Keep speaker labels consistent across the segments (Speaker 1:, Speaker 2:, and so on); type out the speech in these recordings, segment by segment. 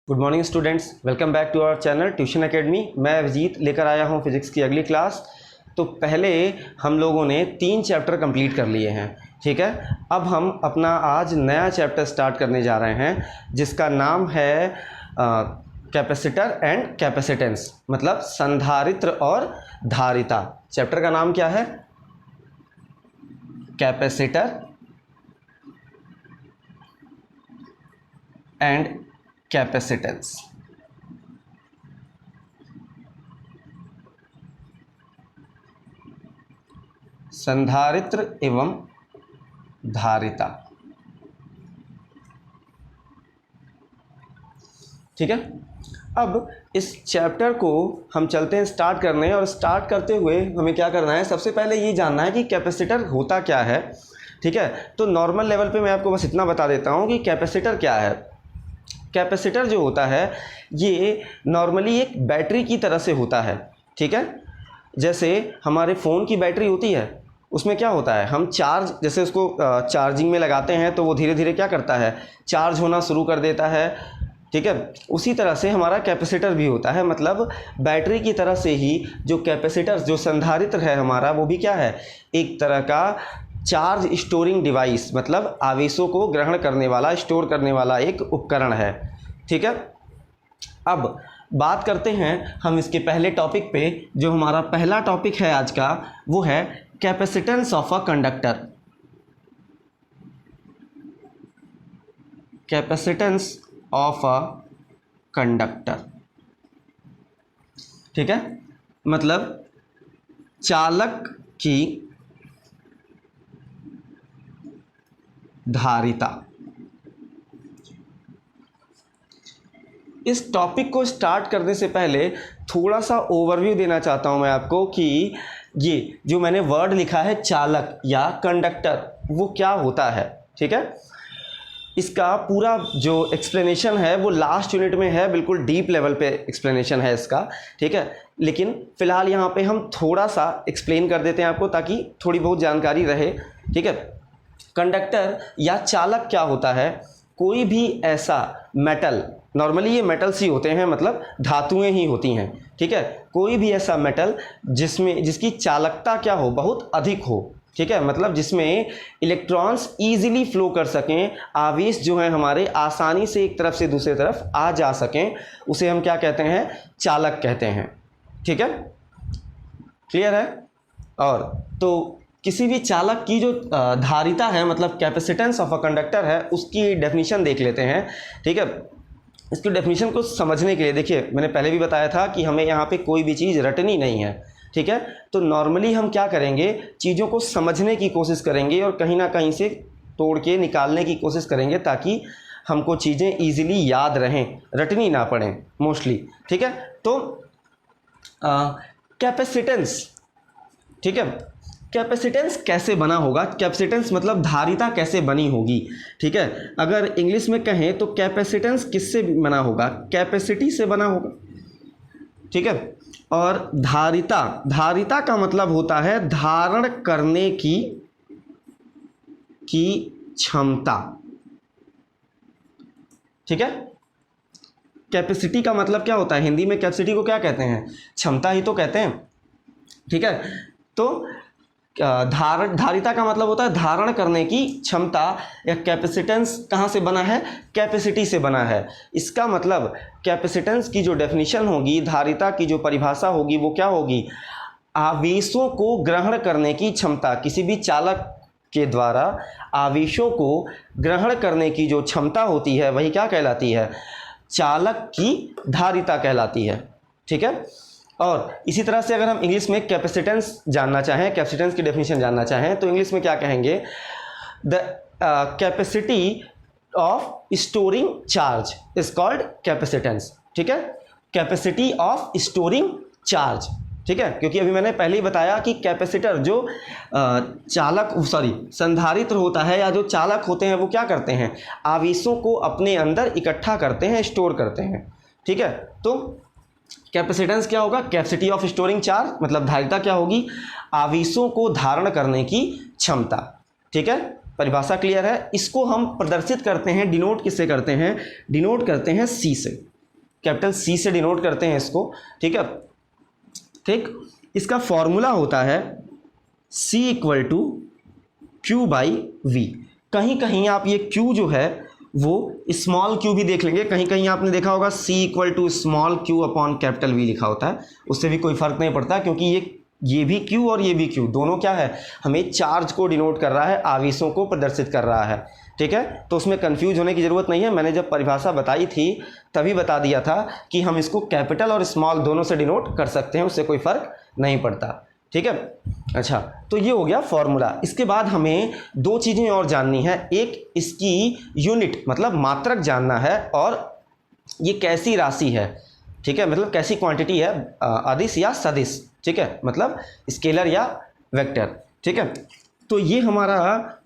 Speaker 1: Good morning students, welcome back to our channel tuition academy. मैं अभिजीत लेकर आया हूं फिज़िक्स की अगली क्लास। तो पहले हम लोगों ने 3 चैप्टर कंप्लीट कर लिए हैं, ठीक है। अब हम अपना आज नया चैप्टर स्टार्ट करने जा रहे हैं जिसका नाम है कैपेसिटर एंड कैपेसिटेंस, मतलब संधारित्र और धारिता। चैप्टर का नाम क्या है? Capacitor and capacitance. संधारित्र एवं धारिता, ठीक है। अब इस चैप्टर को हम चलते हैं स्टार्ट करने, और स्टार्ट करते हुए हमें क्या करना है, सबसे पहले ये जानना है कि कैपेसिटर होता क्या है, ठीक है। तो नॉर्मल लेवल पे मैं आपको बस इतना बता देता हूँ कि कैपेसिटर क्या है। कैपेसिटर जो होता है ये नॉर्मली एक बैटरी की तरह से होता है, ठीक है। जैसे हमारे फ़ोन की बैटरी होती है, उसमें क्या होता है, हम चार्ज जैसे उसको चार्जिंग में लगाते हैं तो वो धीरे धीरे क्या करता है, चार्ज होना शुरू कर देता है, ठीक है। उसी तरह से हमारा कैपेसिटर भी होता है, मतलब बैटरी की तरह से ही जो कैपेसिटर जो संधारित्र है हमारा, वो भी क्या है, एक तरह का चार्ज स्टोरिंग डिवाइस, मतलब आवेशों को ग्रहण करने वाला, स्टोर करने वाला एक उपकरण है, ठीक है। अब बात करते हैं हम इसके पहले टॉपिक पे। जो हमारा पहला टॉपिक है आज का, वो है capacitance of a conductor. Capacitance of a conductor, ठीक है, मतलब चालक की धारिता। इस टॉपिक को स्टार्ट करने से पहले थोड़ा सा ओवरव्यू देना चाहता हूं मैं आपको कि ये जो मैंने वर्ड लिखा है चालक या कंडक्टर, वो क्या होता है, ठीक है। इसका पूरा जो एक्सप्लेनेशन है वो लास्ट यूनिट में है, बिल्कुल डीप लेवल पे एक्सप्लेनेशन है इसका, ठीक है। लेकिन फ़िलहाल यहाँ पे हम थोड़ा सा एक्सप्लेन कर देते हैं आपको, ताकि थोड़ी बहुत जानकारी रहे, ठीक है। कंडक्टर या चालक क्या होता है, कोई भी ऐसा मेटल, नॉर्मली ये मेटल्स ही होते हैं, मतलब धातुएं ही होती हैं, ठीक है। कोई भी ऐसा मेटल जिसकी चालकता क्या हो, बहुत अधिक हो, ठीक है, मतलब जिसमें इलेक्ट्रॉन्स इजीली फ्लो कर सकें, आवेश जो है हमारे आसानी से एक तरफ से दूसरी तरफ आ जा सकें, उसे हम क्या कहते हैं, चालक कहते हैं, ठीक है। क्लियर है। और तो किसी भी चालक की जो धारिता है, मतलब कैपेसिटेंस ऑफ अ कंडक्टर है, उसकी डेफिनेशन देख लेते हैं, ठीक है। इसकी डेफिनेशन को समझने के लिए देखिए, मैंने पहले भी बताया था कि हमें यहाँ पे कोई भी चीज़ रटनी नहीं है, ठीक है। तो नॉर्मली हम क्या करेंगे, चीज़ों को समझने की कोशिश करेंगे और कहीं ना कहीं से तोड़ के निकालने की कोशिश करेंगे, ताकि हमको चीज़ें ईजिली याद रहें, रटनी ना पड़ें मोस्टली, ठीक है। तो कैपेसिटेंस, ठीक है, कैपेसिटेंस कैसे बना होगा, कैपेसिटेंस मतलब धारिता कैसे बनी होगी, ठीक है। अगर इंग्लिश में कहें तो कैपेसिटेंस किससे बना होगा, कैपेसिटी से बना होगा, ठीक है। और धारिता, धारिता का मतलब होता है धारण करने की क्षमता, ठीक है। कैपेसिटी का मतलब क्या होता है, हिंदी में कैपेसिटी को क्या कहते हैं, क्षमता ही तो कहते हैं, ठीक है। तो धारिता का मतलब होता है धारण करने की क्षमता, या कैपेसिटेंस कहाँ से बना है, कैपेसिटी से बना है। इसका मतलब कैपेसिटेंस की जो डेफिनेशन होगी, धारिता की जो परिभाषा होगी, वो क्या होगी, आवेशों को ग्रहण करने की क्षमता। किसी भी चालक के द्वारा आवेशों को ग्रहण करने की जो क्षमता होती है, वही क्या कहलाती है, चालक की धारिता कहलाती है, ठीक है। और इसी तरह से अगर हम इंग्लिश में कैपेसिटेंस जानना चाहें, कैपेसिटेंस की डेफिनेशन जानना चाहें, तो इंग्लिश में क्या कहेंगे, the capacity of storing charge is called capacitance, ठीक है। कैपेसिटी ऑफ स्टोरिंग चार्ज, ठीक है, क्योंकि अभी मैंने पहले ही बताया कि कैपेसिटर जो संधारित्र होता है, या जो चालक होते हैं, वो क्या करते हैं, आवेशों को अपने अंदर इकट्ठा करते हैं, स्टोर करते हैं, ठीक है। तो कैपेसिटेंस क्या होगा, कैपेसिटी ऑफ स्टोरिंग चार्ज, मतलब धारिता क्या होगी, आवेशों को धारण करने की क्षमता, ठीक है। परिभाषा क्लियर है। इसको हम प्रदर्शित करते हैं, डिनोट किससे करते हैं, डिनोट करते हैं सी से, कैपिटल सी से डिनोट करते हैं इसको, ठीक है। ठीक, इसका फॉर्मूला होता है C equal to q by V. कहीं कहीं आप ये Q जो है वो स्मॉल q भी देख लेंगे, कहीं कहीं आपने देखा होगा C equal to small q upon capital V लिखा होता है, उससे भी कोई फर्क नहीं पड़ता, क्योंकि ये भी Q और ये भी Q, दोनों क्या है, हमें चार्ज को डिनोट कर रहा है, आवेशों को प्रदर्शित कर रहा है, ठीक है। तो उसमें कंफ्यूज होने की ज़रूरत नहीं है। मैंने जब परिभाषा बताई थी तभी बता दिया था कि हम इसको कैपिटल और स्मॉल दोनों से डिनोट कर सकते हैं, उससे कोई फर्क नहीं पड़ता, ठीक है। अच्छा, तो ये हो गया फॉर्मूला। इसके बाद हमें दो चीज़ें और जाननी है, एक इसकी यूनिट मतलब मात्रक जानना है, और ये कैसी राशि है, ठीक है, मतलब कैसी क्वांटिटी है, अदिश या सदिश, ठीक है, मतलब स्केलर या वेक्टर, ठीक है। तो ये हमारा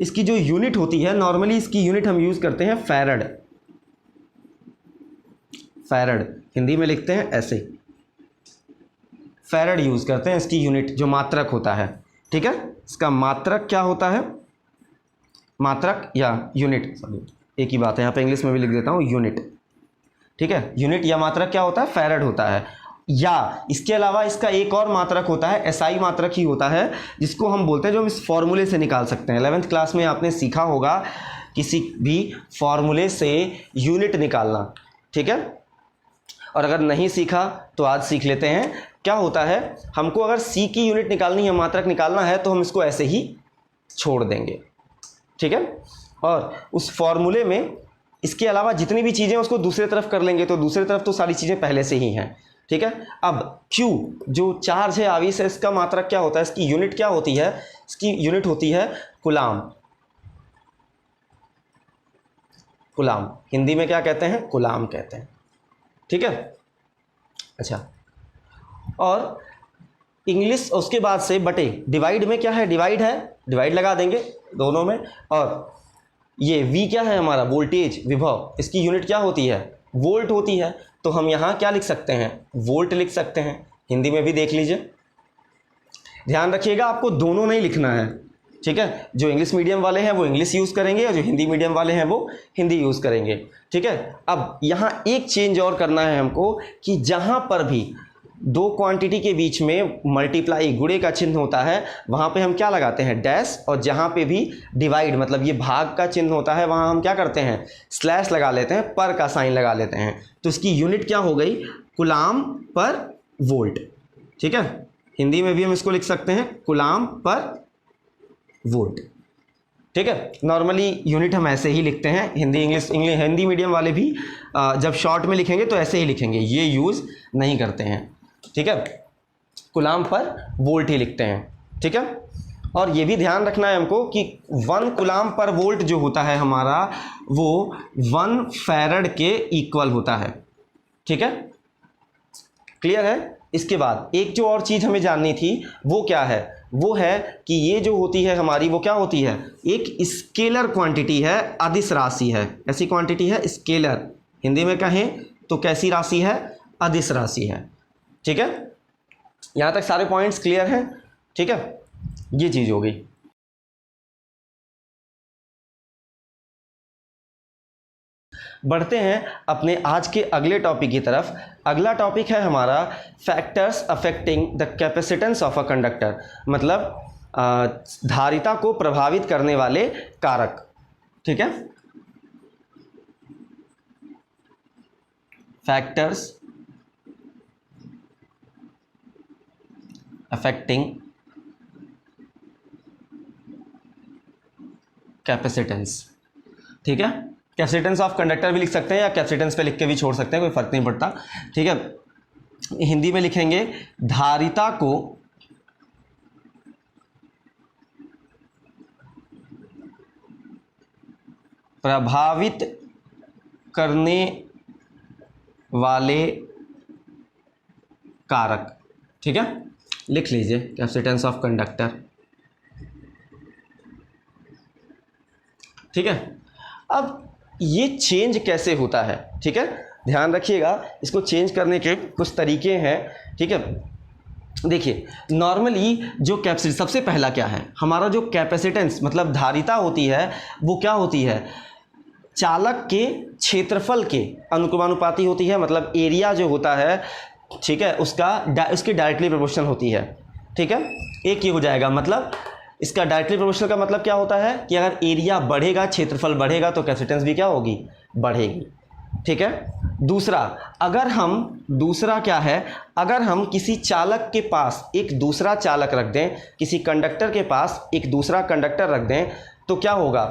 Speaker 1: इसकी जो यूनिट होती है, नॉर्मली इसकी यूनिट हम यूज़ करते हैं फैरड। फैरड हिंदी में लिखते हैं ऐसे, फैरड यूज़ करते हैं इसकी यूनिट, जो मात्रक होता है, ठीक है। इसका मात्रक क्या होता है, मात्रक या यूनिट, एक ही बात है, यहाँ पे इंग्लिश में भी लिख देता हूँ यूनिट, ठीक है। यूनिट या मात्रक क्या होता है, फैरड होता है। या इसके अलावा इसका एक और मात्रक होता है, एसआई मात्रक ही होता है, जिसको हम बोलते हैं, जो हम इस फॉर्मूले से निकाल सकते हैं। 11th क्लास में आपने सीखा होगा किसी भी फॉर्मूले से यूनिट निकालना, ठीक है। और अगर नहीं सीखा तो आज सीख लेते हैं। क्या होता है, हमको अगर सी की यूनिट निकालनी है, मात्रक निकालना है, तो हम इसको ऐसे ही छोड़ देंगे, ठीक है। और उस फॉर्मूले में इसके अलावा जितनी भी चीज़ें उसको दूसरी तरफ कर लेंगे, तो दूसरी तरफ तो सारी चीज़ें पहले से ही हैं, ठीक है। अब Q जो चार्ज है, आवेश है, इसका मात्रक क्या होता है, इसकी यूनिट क्या होती है, इसकी यूनिट होती है कूलाम। कूलाम हिंदी में क्या कहते हैं, कूलाम कहते हैं, ठीक है। अच्छा, और इंग्लिश उसके बाद से बटे, डिवाइड में क्या है, डिवाइड है, डिवाइड लगा देंगे दोनों में। और ये V क्या है हमारा, वोल्टेज, विभव, इसकी यूनिट क्या होती है, वोल्ट होती है, तो हम यहाँ क्या लिख सकते हैं, वोल्ट लिख सकते हैं। हिंदी में भी देख लीजिए, ध्यान रखिएगा आपको दोनों नहीं लिखना है, ठीक है। जो इंग्लिश मीडियम वाले हैं वो इंग्लिश यूज़ करेंगे, और जो हिंदी मीडियम वाले हैं वो हिंदी यूज़ करेंगे, ठीक है। अब यहाँ एक चेंज और करना है हमको, कि जहाँ पर भी दो क्वांटिटी के बीच में मल्टीप्लाई, गुणे का चिन्ह होता है, वहाँ पे हम क्या लगाते हैं, डैश, और जहाँ पे भी डिवाइड मतलब ये भाग का चिन्ह होता है, वहाँ हम क्या करते हैं, स्लैश लगा लेते हैं, पर का साइन लगा लेते हैं। तो इसकी यूनिट क्या हो गई, कूलाम पर वोल्ट, ठीक है। हिंदी में भी हम इसको लिख सकते हैं कूलाम पर वोल्ट, ठीक है। नॉर्मली यूनिट हम ऐसे ही लिखते हैं, हिंदी मीडियम वाले भी जब शॉर्ट में लिखेंगे तो ऐसे ही लिखेंगे, ये यूज़ नहीं करते हैं, ठीक है। कूलाम पर वोल्ट ही लिखते हैं, ठीक है। और ये भी ध्यान रखना है हमको कि 1 कूलाम पर वोल्ट जो होता है हमारा, वो 1 फैरड के इक्वल होता है, ठीक है, क्लियर है। इसके बाद एक जो और चीज़ हमें जाननी थी वो क्या है, वो है कि ये जो होती है हमारी, वो क्या होती है, एक स्केलर क्वांटिटी है, अदिश राशि है। ऐसी क्वांटिटी है स्केलर, हिंदी में कहें तो कैसी राशि है, अदिश राशि है, ठीक है। यहाँ तक सारे पॉइंट्स क्लियर हैं, ठीक है, ये चीज़ हो गई। बढ़ते हैं अपने आज के अगले टॉपिक की तरफ। अगला टॉपिक है हमारा factors affecting the capacitance of a conductor, मतलब धारिता को प्रभावित करने वाले कारक, ठीक है। फैक्टर्स अफेक्टिंग कैपेसिटेंस, ठीक है। कैपेसिटेंस ऑफ कंडक्टर भी लिख सकते हैं, या कैपेसिटेंस पे लिख के भी छोड़ सकते हैं, कोई फर्क नहीं पड़ता, ठीक है। हिंदी में लिखेंगे धारिता को प्रभावित करने वाले कारक, ठीक है, लिख लीजिए कैपेसिटेंस ऑफ कंडक्टर, ठीक है। अब ये चेंज कैसे होता है, ठीक है, ध्यान रखिएगा, इसको चेंज करने के कुछ तरीके हैं, ठीक है। देखिए नॉर्मली जो कैपेसिटेंस, सबसे पहला क्या है हमारा, जो कैपेसिटेंस मतलब धारिता होती है, वो क्या होती है, चालक के क्षेत्रफल के अनुक्रमानुपाती होती है, मतलब एरिया जो होता है, ठीक है, उसकी डायरेक्टली प्रोपोर्शनल होती है, ठीक है। एक ये हो जाएगा, मतलब इसका डायरेक्टली प्रोपोर्शनल का मतलब क्या होता है कि अगर एरिया बढ़ेगा, क्षेत्रफल बढ़ेगा, तो कैपेसिटेंस भी क्या होगी, बढ़ेगी, ठीक है। दूसरा क्या है, अगर हम किसी चालक के पास एक दूसरा चालक रख दें, किसी कंडक्टर के पास एक दूसरा कंडक्टर रख दें, तो क्या होगा,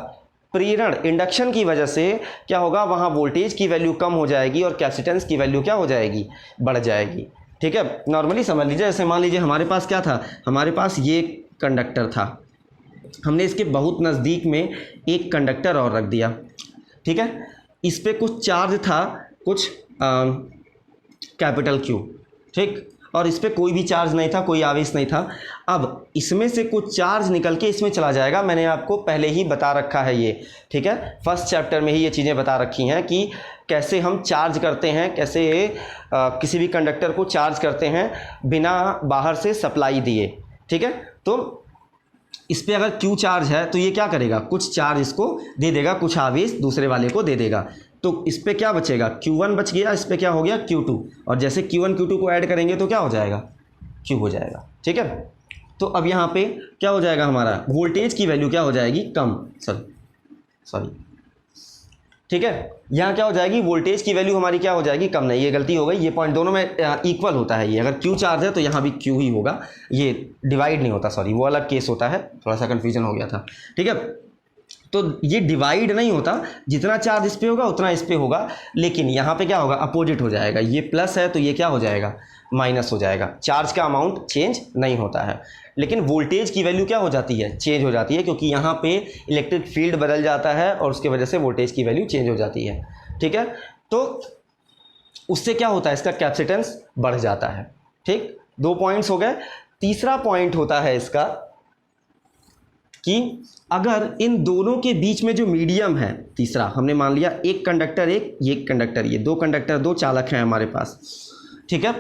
Speaker 1: प्रेरण इंडक्शन की वजह से क्या होगा, वहाँ वोल्टेज की वैल्यू कम हो जाएगी और कैपेसिटेंस की वैल्यू क्या हो जाएगी, बढ़ जाएगी, ठीक है। नॉर्मली समझ लीजिए, जैसे मान लीजिए हमारे पास क्या था, हमारे पास ये कंडक्टर था, हमने इसके बहुत नज़दीक में एक कंडक्टर और रख दिया, ठीक है। इस पर कुछ चार्ज था, कुछ कैपिटल क्यू, ठीक, और इस पर कोई भी चार्ज नहीं था, कोई आवेश नहीं था। अब इसमें से कुछ चार्ज निकल के इसमें चला जाएगा, मैंने आपको पहले ही बता रखा है ये, ठीक है, फर्स्ट चैप्टर में ही ये चीज़ें बता रखी हैं कि कैसे हम चार्ज करते हैं, कैसे किसी भी कंडक्टर को चार्ज करते हैं बिना बाहर से सप्लाई दिए, ठीक है। तो इस पर अगर Q चार्ज है तो ये क्या करेगा, कुछ चार्ज इसको दे देगा, कुछ आवेश दूसरे वाले को दे देगा, तो इस पर क्या बचेगा, Q1 बच गया, इस पर क्या हो गया, Q2, और जैसे Q1 Q2 को ऐड करेंगे तो क्या हो जाएगा, Q हो जाएगा, ठीक है। तो अब यहाँ पे क्या हो जाएगा, हमारा वोल्टेज की वैल्यू क्या हो जाएगी, कम, सॉरी, ठीक है। यहाँ क्या हो जाएगी, वोल्टेज की वैल्यू हमारी क्या हो जाएगी, कम नहीं, ये गलती हो गई, ये पॉइंट दोनों में इक्वल होता है, ये अगर Q चार्ज है तो यहाँ भी Q ही होगा, ये डिवाइड नहीं होता, सॉरी वो अलग केस होता है, थोड़ा सा कन्फ्यूजन हो गया था, ठीक है। तो ये डिवाइड नहीं होता, जितना चार्ज इस पे होगा उतना इस पे होगा, लेकिन यहाँ पे क्या होगा, अपोजिट हो जाएगा, ये प्लस है तो ये क्या हो जाएगा, माइनस हो जाएगा, चार्ज का अमाउंट चेंज नहीं होता है, लेकिन वोल्टेज की वैल्यू क्या हो जाती है, चेंज हो जाती है, क्योंकि यहाँ पे इलेक्ट्रिक फील्ड बदल जाता है और उसके वजह से वोल्टेज की वैल्यू चेंज हो जाती है, ठीक है। तो उससे क्या होता है, इसका कैपेसिटेंस बढ़ जाता है, ठीक। 2 पॉइंट्स हो गए। तीसरा पॉइंट होता है इसका कि अगर इन दोनों के बीच में जो मीडियम है, तीसरा हमने मान लिया एक कंडक्टर, एक कंडक्टर, ये 2 कंडक्टर, 2 चालक हैं हमारे पास, ठीक है,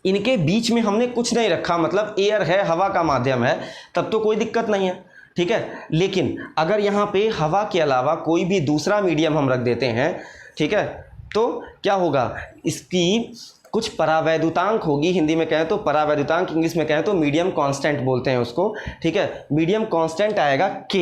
Speaker 1: इनके बीच में हमने कुछ नहीं रखा, मतलब एयर है, हवा का माध्यम है, तब तो कोई दिक्कत नहीं है, ठीक है। लेकिन अगर यहाँ पे हवा के अलावा कोई भी दूसरा मीडियम हम रख देते हैं, ठीक है, तो क्या होगा, इसकी कुछ परावैद्युतांक होगी, हिंदी में कहें तो परावैद्युतांक, इंग्लिश में कहें तो मीडियम कांस्टेंट बोलते हैं उसको, ठीक है। मीडियम कांस्टेंट आएगा K,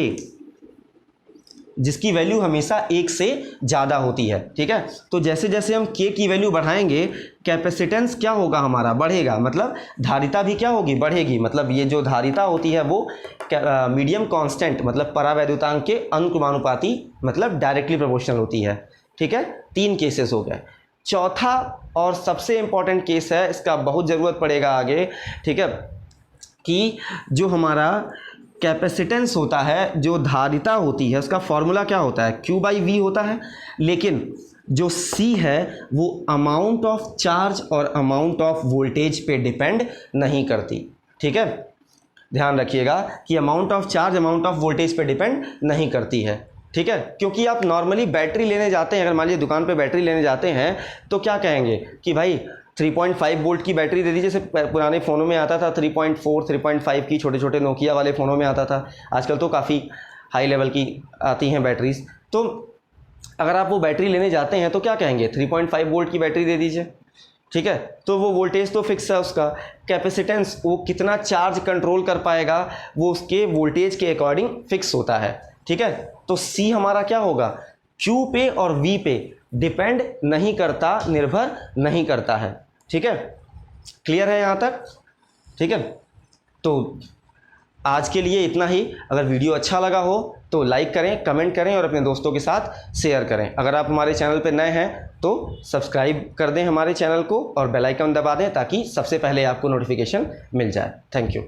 Speaker 1: जिसकी वैल्यू हमेशा 1 से ज़्यादा होती है, ठीक है। तो जैसे जैसे हम K की वैल्यू बढ़ाएंगे, कैपेसिटेंस क्या होगा, हमारा बढ़ेगा, मतलब धारिता भी क्या होगी, बढ़ेगी, मतलब ये जो धारिता होती है वो मीडियम कांस्टेंट मतलब परावैद्युतांक के अनुक्रमानुपाती मतलब डायरेक्टली प्रोपोर्शनल होती है, ठीक है। 3 केसेस हो गए। चौथा और सबसे इम्पॉर्टेंट केस है, इसका बहुत ज़रूरत पड़ेगा आगे, ठीक है, कि जो हमारा कैपेसिटेंस होता है, जो धारिता होती है, उसका फॉर्मूला क्या होता है, Q/V होता है, लेकिन जो C है वो अमाउंट ऑफ चार्ज और अमाउंट ऑफ वोल्टेज पे डिपेंड नहीं करती, ठीक है। ध्यान रखिएगा कि amount of charge amount of voltage पे डिपेंड नहीं करती है, ठीक है। क्योंकि आप नॉर्मली बैटरी लेने जाते हैं, अगर मान लीजिए दुकान पे बैटरी लेने जाते हैं तो क्या कहेंगे कि भाई 3.5 वोल्ट की बैटरी दे दीजिए। जैसे पुराने फ़ोनों में आता था 3.4 3.5 की, छोटे छोटे नोकिया वाले फ़ोनों में आता था, आजकल तो काफ़ी हाई लेवल की आती हैं बैटरीज। तो अगर आप वो बैटरी लेने जाते हैं तो क्या कहेंगे, 3.5 वोल्ट की बैटरी दे दीजिए, ठीक है। तो वो वोल्टेज तो फिक्स है, उसका कैपेसिटेंस वो कितना चार्ज कंट्रोल कर पाएगा वो उसके वोल्टेज के अकॉर्डिंग फिक्स होता है, ठीक है। तो C हमारा क्या होगा, Q पे और V पे डिपेंड नहीं करता, निर्भर नहीं करता है, ठीक है। क्लियर है यहाँ तक, ठीक है। तो आज के लिए इतना ही। अगर वीडियो अच्छा लगा हो तो लाइक करें, कमेंट करें और अपने दोस्तों के साथ शेयर करें। अगर आप हमारे चैनल पर नए हैं तो सब्सक्राइब कर दें हमारे चैनल को और बेल आइकन दबा दें ताकि सबसे पहले आपको नोटिफिकेशन मिल जाए। Thank you.